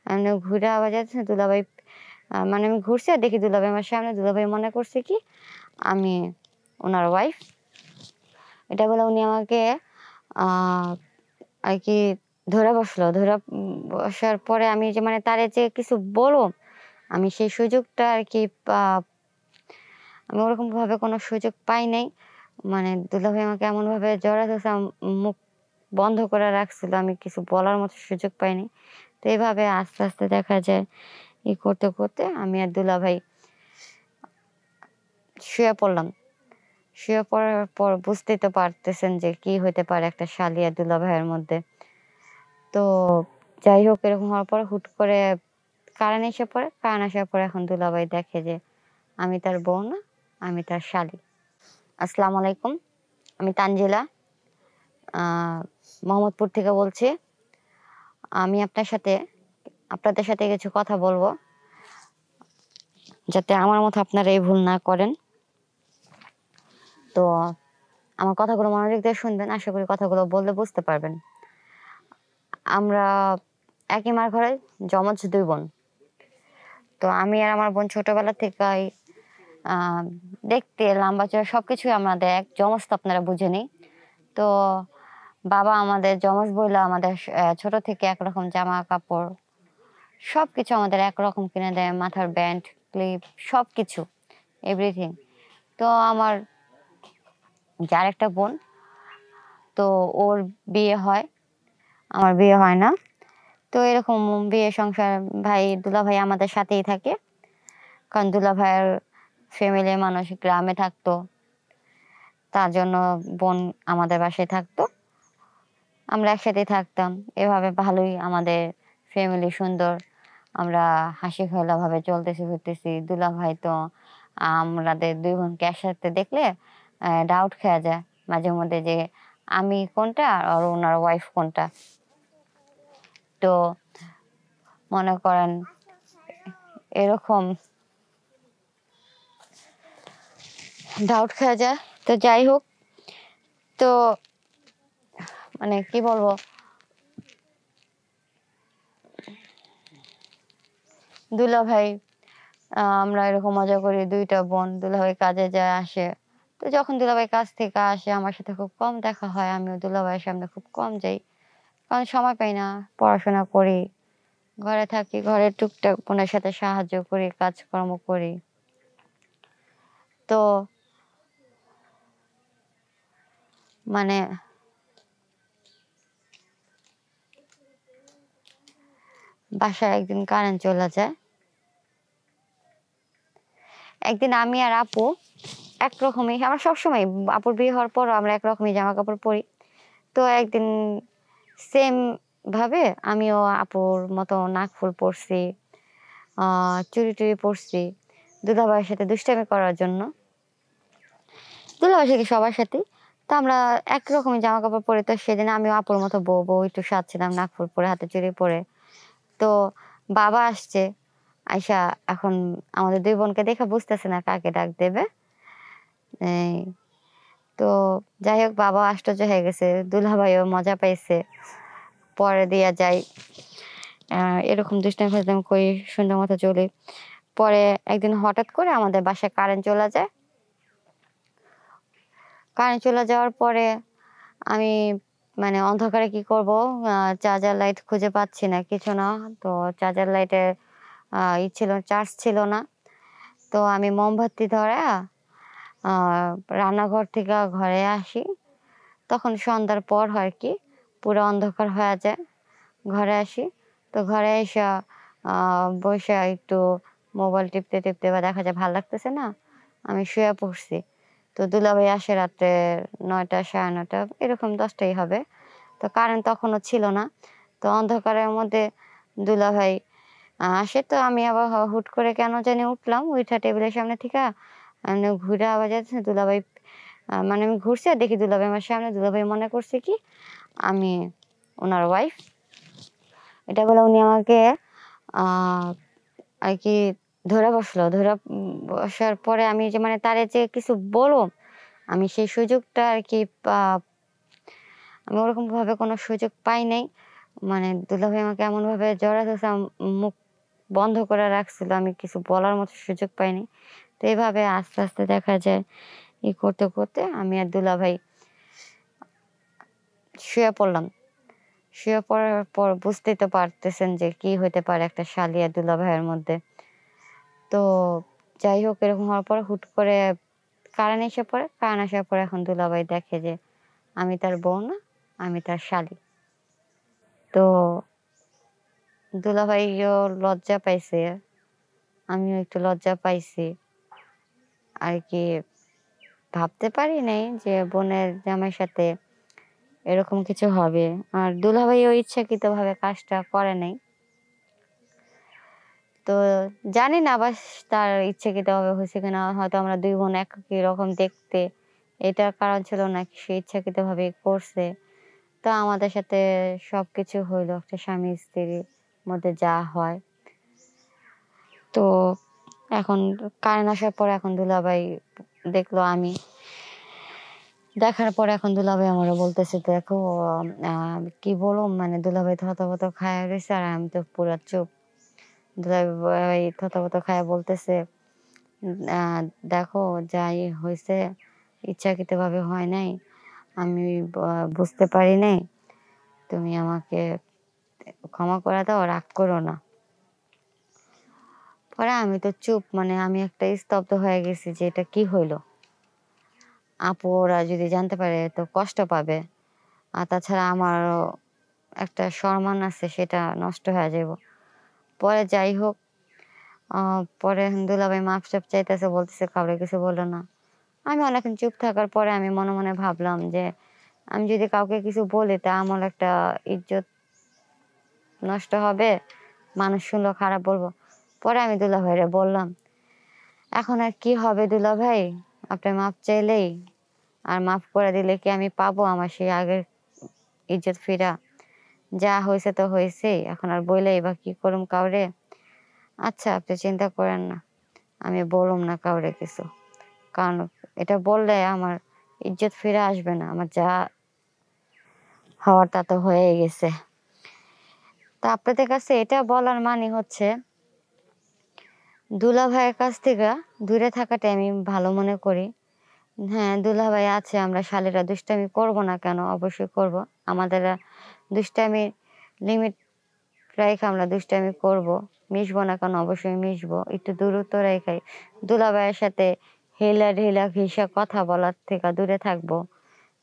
এমনি ঘুরে আবার যাচ্ছে দুলাভাই মানে আমি ঘুরছি আর দেখি দুলাভাই আমার সামনে। দুলাভাই মনে করছে কি আমি ওনার ওয়াইফ। এটা বলে উনি আমাকে আর কি ধরে বসলো। বসার পরে আমি যে মানে তারে যে কিছু বলবো, আমি সেই সুযোগটা আর কি আমি ওরকমভাবে কোনো সুযোগ পাই নাই। মানে দুলাভাই আমাকে এমনভাবে জড়ায় ধরছে, মুখ বন্ধ করে রাখছিল। আমি কিছু বলার মতো সুযোগ পাইনি। তো এভাবে আস্তে, আস্তে দেখা যায় করতে, করতে আমি আর দুলাভাই শুয়ে পড়লাম। শুয়ে পড়ার পর বুঝতেই তো পারতেছেন যে কি হইতে পারে একটা শালি আর দুলাভাইয়ের মধ্যে। তো যাই হোক, এরকম হওয়ার পর হুট করে কারেন্ট এসে পড়ে। কারেন্ট আসার পরে এখন দুলাভাই দেখে যে আমি তার বউ না, আমি তার শালি। আসসালামু আলাইকুম। আমি তানজিলা মোহাম্মদপুর থেকে বলছি। আমি আপনাদের সাথে কিছু কথা বলবো, যাতে আমার মতো আপনারা এই ভুল না করেন। তো আমার কথাগুলো মনোযোগ দিয়ে শুনবেন। আশা করি কথাগুলো বললে বুঝতে পারবেন। আমরা একই মার ঘরে যমজ ২ বোন। তো আমি আর আমার বোন ছোটবেলা থেকেই দেখতে লম্বা চওড়া সবকিছুই আমাদের এক। যমজ তো আপনারা বুঝেনই। তো বাবা আমাদের যমজ বইলা আমাদের ছোট থেকে একরকম জামা কাপড় সবকিছু আমাদের একরকম কিনে দেয়। মাথার ব্যান্ড, ক্লিপ সবকিছু, এভরিথিং। তো আমার যার একটা বোন, তো ওর বিয়ে হয়, আমার বিয়ে হয় না। তো এরকম বিয়ে সংসার দুলাভাই আমাদের সাথেই থাকে। কারণ দুলাভাইয়ের ফ্যামিলির মানুষ গ্রামে থাকতো, তার জন্য বোন আমাদের বাসায় থাকতো। আমরা একসাথেই থাকতাম। এভাবে ভালোই আমাদের ফ্যামিলি সুন্দর। আমরা হাসি খেলা ভাবে চলতেছি ফিরতেছি। দুলাভাই তো আমাদের ২ বোনকে একসাথে দেখলে ডাউট খেয়া যায় মাঝে মধ্যে যে আমি কোনটা আর ওনার ওয়াইফ কোনটা। তো মনে করেন এরকম ডাউট খেয়া যায়। তো যাই হোক, তো মানে কি বলবো, দুলাভাই আমরা এরকম মজা করি ২ টা বোন। দুলাভাই কাজে যায় আসে। তো যখন দুলাভাই কাজ থেকে আসে আমার সাথে খুব কম দেখা হয়। আমিও দুলাভাইয়ের সামনে খুব কম যাই। কারণ সময় পাই না। পড়াশোনা করি, ঘরে থাকি। ঘরের টুকটাক বোনের সাথে সাহায্য করি, কাজকর্ম করি। তো মানে বাসায় একদিন কারেন্ট চলে যায়। একদিন আমি আর আপু একরকমই, আমরা সবসময় আপুর বিয়ে হওয়ার পরও আমরা একরকমই জামা কাপড় পরি। তো একদিন সেম ভাবে আমিও আপুর মতো নাকফুল পরছি, চুড়ি-টুড়ি পরছি দুলাভাইয়ের সাথে দুষ্টামি করার জন্য। দুলাভাই সাথে সবার সাথেই। তো আমরা একরকমই জামা কাপড় পরে। তো সেদিন আমিও আপুর মতো বউ একটু সাজছিলাম নাকফুল পরে, হাতে চুড়ি পরে। তো বাবা আসছে। আইসা এখন আমাদের ২ বোনকে দেখে বুঝতেছে না কাকে ডাক দেবে। এই তো যাই হোক, বাবা আশ্চর্য হয়ে গেছে। দুলাভাইও মজা পাইছে। পরে দিয়া যাই এরকম দুষ্টামি ফাজলামি করি, সুন্দর মতো চলি। পরে একদিন হঠাৎ করে আমাদের বাসায় কারেন্ট চলে যায়। কারেন্ট চলে যাওয়ার পরে আমি মানে অন্ধকারে কি করব, চার্জার লাইট খুঁজে পাচ্ছি না, কিছু না। তো চার্জার লাইটের ছিল, চার্জ ছিল না। তো আমি মোমবাতি ধরে রান্নাঘর থেকে ঘরে আসি। তখন সন্ধ্যার পর হয় কি, পুরো অন্ধকার হয়ে যায়। ঘরে আসি। তো ঘরে এসে বইসা একটু মোবাইল টিপতে, টিপতে বা দেখা যায় ভাল লাগতেছে না, আমি শুয়ে পড়ছি। তো দুলাভাই আসে রাত্রে ৯টা, ৯:৩০ এরকম ১০টাই হবে। তো কারেন্ট তখনও ছিল না। তো অন্ধকারের মধ্যে দুলাভাই আসে। তো আমি আবার হুট করে কেন জানি উঠলাম, উইঠা টেবিলের সামনে থেকে এমনি ঘুরে আবার যাচ্ছে দুলাভাই মানে আমি ঘুরছি আর দেখি দুলাভাই আমার সামনে। দুলাভাই মনে করছে কি আমি ওনার ওয়াইফ। এটা বলে উনি আমাকে আর কি ধরে বসলো। বসার পরে আমি যে মানে তারে যে কিছু বলবো, আমি সেই সুযোগটা আর কি আমি ওরকমভাবে কোনো সুযোগ পাই নাই। মানে দুলাভাই আমাকে এমনভাবে জড়ায় ধরছে, মুখ বন্ধ করে রাখছিল। আমি কিছু বলার মতো সুযোগ পাইনি। তো এভাবে আস্তে, আস্তে দেখা যায় করতে, করতে আমি আর দুলাভাই শুয়ে পড়লাম। শুয়ে পড়ার পর বুঝতেই তো পারতেছেন যে কি হইতে পারে একটা শালি আর দুলাভাইয়ের মধ্যে। তো যাই হোক, এরকম হওয়ার পর হুট করে কারেন্ট এসে পড়ে। কারেন্ট আসার পরে এখন দুলাভাই দেখে যে আমি তার বউ না, আমি তার শালি। তো দুলাভাইও লজ্জা পাইছে, আমিও একটু লজ্জা পাইছি আরকি। ভাবতে পারি নাই যে বোনের জামাইয়ের সাথে এরকম কিছু হবে। আর দুলাভাইও ইচ্ছাকৃতভাবে কাজটা করে নাই। তো জানি না আবার তার ইচ্ছাকৃতভাবে হয়েছে কিনা। হয়তো আমরা ২ বোন একই রকম দেখতে, এটার কারণ ছিল নাকি সে ইচ্ছাকৃতভাবেই করছে। তো আমাদের সাথে সবকিছু হইলো একটা স্বামী-স্ত্রীর মধ্যে যা হয়। তো এখন কারেন্ট আসার পর এখন দুলাভাই দেখলো আমি। দেখার পরে এখন দুলাভাই আমারে বলতেছে, "দেখো কি বলুম, মানে দুলাভাই থতমত খায়া রইছে আর আমি তো পুরা চুপ।" দুলাভাই থতমত খায়া বলতেছে, "আ দেখো যাই হইছে ইচ্ছাকৃতভাবে হয় নাই। আমি ব বুঝতে পারি নাই। তুমি আমাকে ক্ষমা করে দাও, রাগ করো না।" পরে আমি তো চুপ, মানে আমি একটা স্তব্ধ হয়ে গেছি যে এটা কি হইলো? আপু ওরা যদি জানতে পারে তো কষ্ট পাবে। আর তাছাড়া আমারও একটা সম্মান আছে, সেটা নষ্ট হয়ে যাইব। পরে যাই হোক, আ পরে দুলাভাই মাফ-টাফ চাইতেছে, বলতেছে কাউরে কিছু বলো না। আমি অনেকক্ষণ চুপ থাকার পরে আমি মনে, মনে ভাবলাম যে আমি যদি কাউকে কিছু বলি তা আমার একটা ইজ্জত নষ্ট হবে। মানুষ শুনলেও খারাপ বলবো। পরে আমি দুলাভাইরে বললাম, "এখন আর কি হবে দুলাভাই? আপনি মাফ চাইলেই আর মাফ করে দিলে কি আমি পাবো আমার সেই আগের ইজ্জত ফিরা? যা হইছে তো হইছেই। এখন আর বইলেই বা কি করুম কাউরে? আচ্ছা আপনি চিন্তা করেন না। আমি বলুম না কাউরে কিছু। কারণ এটা বললে আমার ইজ্জত ফিরে আসবে না। আমার যা হওয়ার তা তো হয়েই গেছে।" তো আপনাদের কাছে এটা বলার মানে হচ্ছে দুলাভাইয়ের কাছ থেকে দূরে থাকাটাই আমি ভালো মনে করি। হ্যাঁ, দুলাভাই আছে, আমরা শালীরা দুষ্টামি করব না কেন? অবশ্যই করব। আমাদের দুষ্টামির লিমিট রাইখা আমরা দুষ্টামি করব। মিশবো না কেন? অবশ্যই মিশবো। একটু দূরত্ব রেখাই দুলাভাইয়ের সাথে হেলা ঢেলা ঘেঁষা কথা বলার থেকে দূরে থাকবো।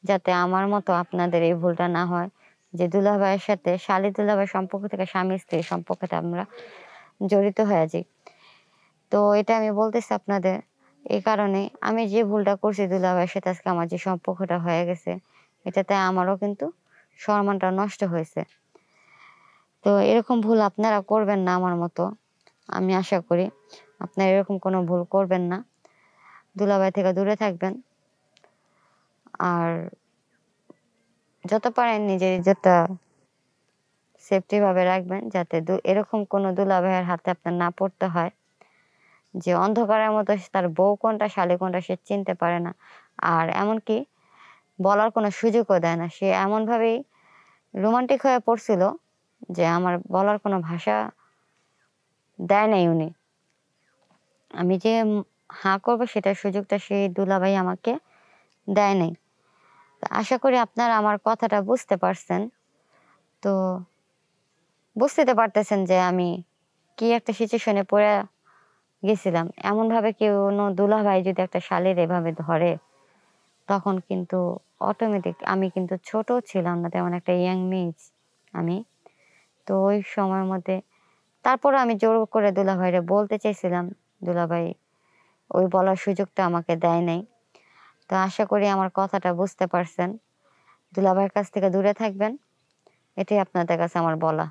যাতে আমার মতো আপনাদের এই ভুলটা না হয় যে দুলাভাইয়ের সাথে শালী দুলাভাই সম্পর্ক থেকে স্বামী-স্ত্রীর সম্পর্কটা আমরা জড়িত হয়ে যাই। তো এটা আমি বলতেছি আপনাদের এই কারণে, আমি যে ভুলটা করছি দুলাভাইয়ের সাথে আজকে আমার যে সম্পর্কটা হয়ে গেছে, এটাতে আমারও কিন্তু সম্মানটা নষ্ট হয়েছে। তো এরকম ভুল আপনারা করবেন না আমার মতো। আমি আশা করি আপনারা এরকম কোনো ভুল করবেন না। দুলাভাই থেকে দূরে থাকবেন। আর যত পারেন নিজের ইজ্জতটা সেফটি ভাবে রাখবেন, যাতে এরকম কোনো দুলাভাইয়ের হাতে আপনার না পড়তে হয়। যে অন্ধকারের মতো তার বউ কোনটা, শালী কোনটা সে চিনতে পারে না। আর এমনকি বলার কোনো সুযোগও দেয় না। সে এমনভাবেই রোমান্টিক হয়ে পড়ছিল যে আমার বলার কোনো ভাষা দেয় নাই উনি। আমি যে হা করব সেটার সুযোগটা সেই দুলাভাই আমাকে দেয় নাই। তো আশা করি আপনারা আমার কথাটা বুঝতে পারছেন। তো বুঝতে তো পারতেছেন যে আমি কি একটা সিচুয়েশন এ পড়ে গেছিলাম। এমনভাবে কোনো দুলাভাই যদি একটা শালীর এভাবে ধরে, তখন কিন্তু অটোমেটিক, আমি কিন্তু ছোট ছিলাম না, তেমন একটা ইয়াং মেয়ে আমি। তো ওই সময়ের মধ্যে তারপরও আমি জোর করে দুলাভাইরে বলতে চাইছিলাম। দুলাভাই ওই বলার সুযোগটা আমাকে দেয় নাই। তো আশা করি আমার কথাটা বুঝতে পারছেন। দুলাভাইয়ের কাছ থেকে দূরে থাকবেন। এটাই আপনাদের কাছে আমার বলা।